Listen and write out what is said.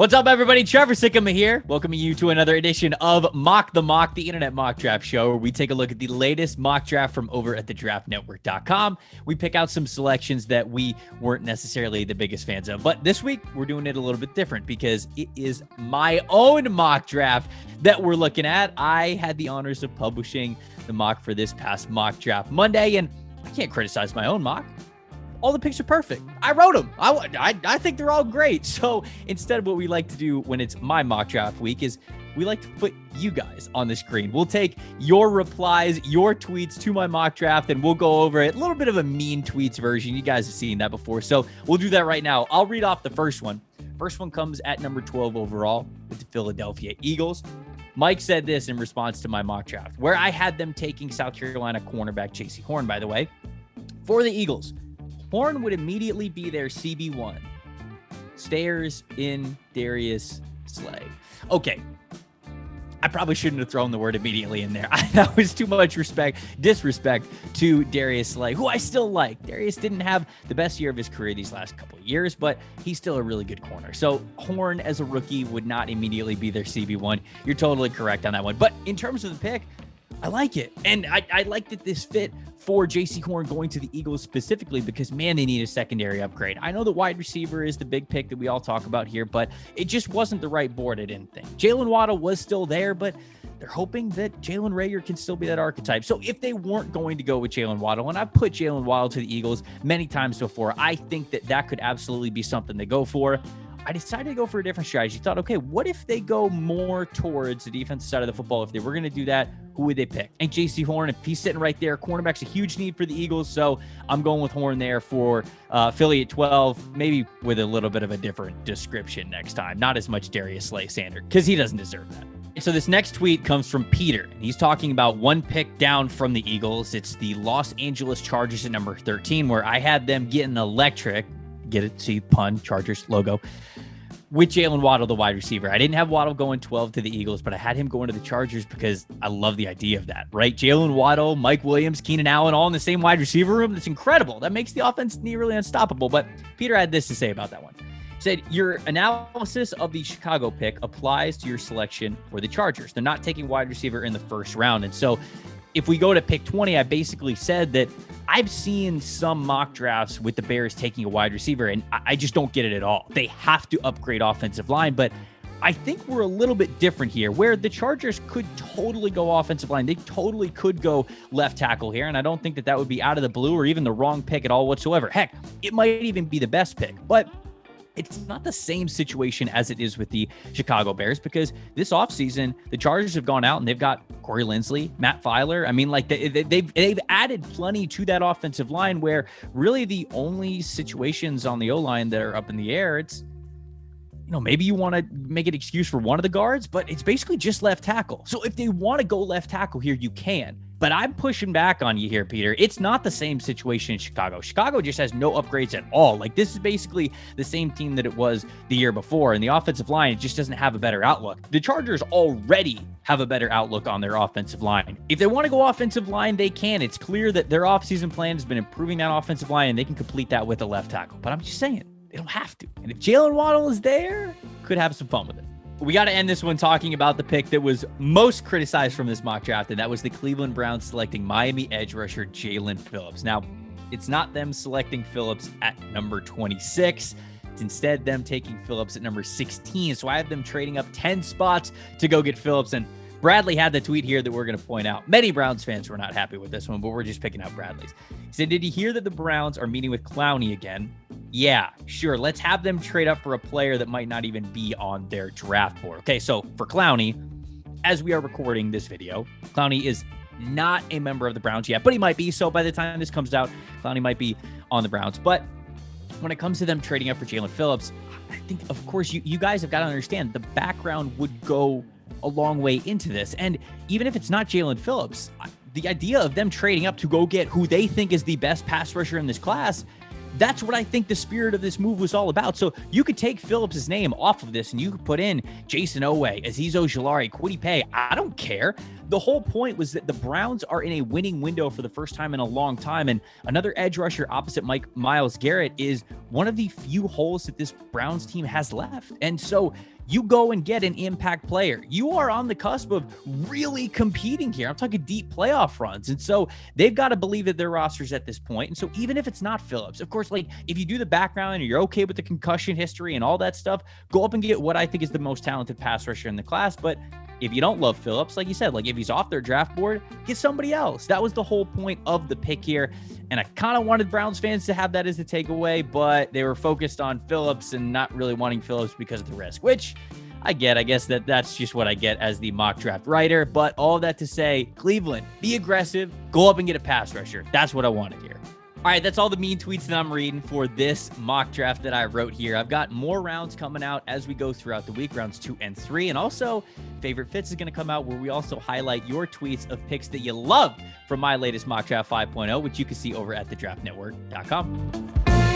What's up, everybody? Trevor SIkkema here, welcoming you to another edition of Mock the Mock, the internet mock draft show, where we take a look at the latest mock draft from over at thedraftnetwork.com. We pick out some selections that we weren't necessarily the biggest fans of, but this week we're doing it a little bit different because it is my own mock draft that we're looking at. I had the honors of publishing the mock for this past mock draft Monday, and I can't criticize my own mock. All the picks are perfect. I wrote them. I think they're all great. So instead, what we like to do when it's my mock draft week is we like to put you guys on the screen. We'll take your replies, your tweets to my mock draft, and we'll go over it. A little bit of a mean tweets version. You guys have seen that before. So we'll do that right now. I'll read off the first one. First one comes at number 12 overall with the Philadelphia Eagles. Mike said this in response to my mock draft, where I had them taking South Carolina cornerback J.C. Horn, by the way, for the Eagles. Horn would immediately be their CB1. Stairs in Darius Slay. Okay. I probably shouldn't have thrown the word immediately in there. That was too much disrespect to Darius Slay, who I still like. Darius didn't have the best year of his career these last couple of years, but he's still a really good corner. So Horn as a rookie would not immediately be their CB1. You're totally correct on that one. But in terms of the pick, I like it. And I like that this fit for J.C. Horn going to the Eagles specifically because, man, they need a secondary upgrade. I know the wide receiver is the big pick that we all talk about here, but it just wasn't the right board, I didn't think. Jalen Waddle was still there, but they're hoping that Jalen Reagor can still be that archetype. So if they weren't going to go with Jalen Waddle, and I've put Jalen Waddle to the Eagles many times before, I think that that could absolutely be something to go for. I decided to go for a different strategy. Thought, okay, what if they go more towards the defensive side of the football? If they were going to do that, who would they pick? And J.C. Horn, if he's sitting right there, cornerback's a huge need for the Eagles, so I'm going with Horn there for Philly at 12, maybe with a little bit of a different description next time. Not as much Darius Slay Sander, because he doesn't deserve that. So this next tweet comes from Peter, and he's talking about one pick down from the Eagles. It's the Los Angeles Chargers at number 13, where I had them getting electric. Get it? See, pun, Chargers logo. With Jalen Waddle, the wide receiver. I didn't have Waddle going 12 to the Eagles, but I had him going to the Chargers because I love the idea of that, right? Jalen Waddle, Mike Williams, Keenan Allen, all in the same wide receiver room. That's incredible. That makes the offense nearly unstoppable. But Peter had this to say about that one. He said, your analysis of the Chicago pick applies to your selection for the Chargers. They're not taking wide receiver in the first round. And so if we go to pick 20, I basically said that I've seen some mock drafts with the Bears taking a wide receiver, and I just don't get it at all. They have to upgrade offensive line, but I think we're a little bit different here, where the Chargers could totally go offensive line. They totally could go left tackle here, and I don't think that that would be out of the blue or even the wrong pick at all whatsoever. Heck, it might even be the best pick, but it's not the same situation as it is with the Chicago Bears because this offseason, the Chargers have gone out and they've got Corey Linsley, Matt Filer. I mean, like they've added plenty to that offensive line where really the only situations on the O-line that are up in the air, it's, you know, maybe you want to make an excuse for one of the guards, but it's basically just left tackle. So if they want to go left tackle here, you can. But I'm pushing back on you here, Peter. It's not the same situation in Chicago. Chicago just has no upgrades at all. Like, this is basically the same team that it was the year before. And the offensive line just doesn't have a better outlook. The Chargers already have a better outlook on their offensive line. If they want to go offensive line, they can. It's clear that their offseason plan has been improving that offensive line, and they can complete that with a left tackle. But I'm just saying, they don't have to. And if Jalen Waddle is there, could have some fun with it. We got to end this one talking about the pick that was most criticized from this mock draft, and that was the Cleveland Browns selecting Miami edge rusher Jaelan Phillips. Now, it's not them selecting Phillips at number 26. It's instead them taking Phillips at number 16. So I have them trading up 10 spots to go get Phillips. And Bradley had the tweet here that we're going to point out. Many Browns fans were not happy with this one, but we're just picking out Bradley's. He said, did you hear that the Browns are meeting with Clowney again? Yeah, sure. Let's have them trade up for a player that might not even be on their draft board. Okay, so for Clowney, as we are recording this video, Clowney is not a member of the Browns yet, but he might be. So by the time this comes out, Clowney might be on the Browns. But when it comes to them trading up for Jaelan Phillips, I think, of course, you guys have got to understand the background would go a long way into this. And even if it's not Jaelan Phillips, the idea of them trading up to go get who they think is the best pass rusher in this class, that's what I think the spirit of this move was all about. So you could take Phillips' name off of this and you could put in Jason Owe, Azeez Ojulari, Kwity Paye. I don't care. the whole point was that the Browns are in a winning window for the first time in a long time. And another edge rusher opposite Myles Garrett is one of the few holes that this Browns team has left. And so you go and get an impact player. You are on the cusp of really competing here. I'm talking deep playoff runs. And so they've got to believe that their rosters at this point. And so even if it's not Phillips, of course, like if you do the background and you're okay with the concussion history and all that stuff, go up and get what I think is the most talented pass rusher in the class. But if you don't love Phillips, like you said, like if he's off their draft board, get somebody else. That was the whole point of the pick here. And I kind of wanted Browns fans to have that as the takeaway, but they were focused on Phillips and not really wanting Phillips because of the risk, which I get. I guess that's just what I get as the mock draft writer. But all that to say, Cleveland, be aggressive, go up and get a pass rusher. That's what I wanted here. All right, that's all the mean tweets that I'm reading for this mock draft that I wrote here. I've got more rounds coming out as we go throughout the week, rounds 2 and 3. And also, Favorite Fits is going to come out where we also highlight your tweets of picks that you loved from my latest mock draft 5.0, which you can see over at thedraftnetwork.com.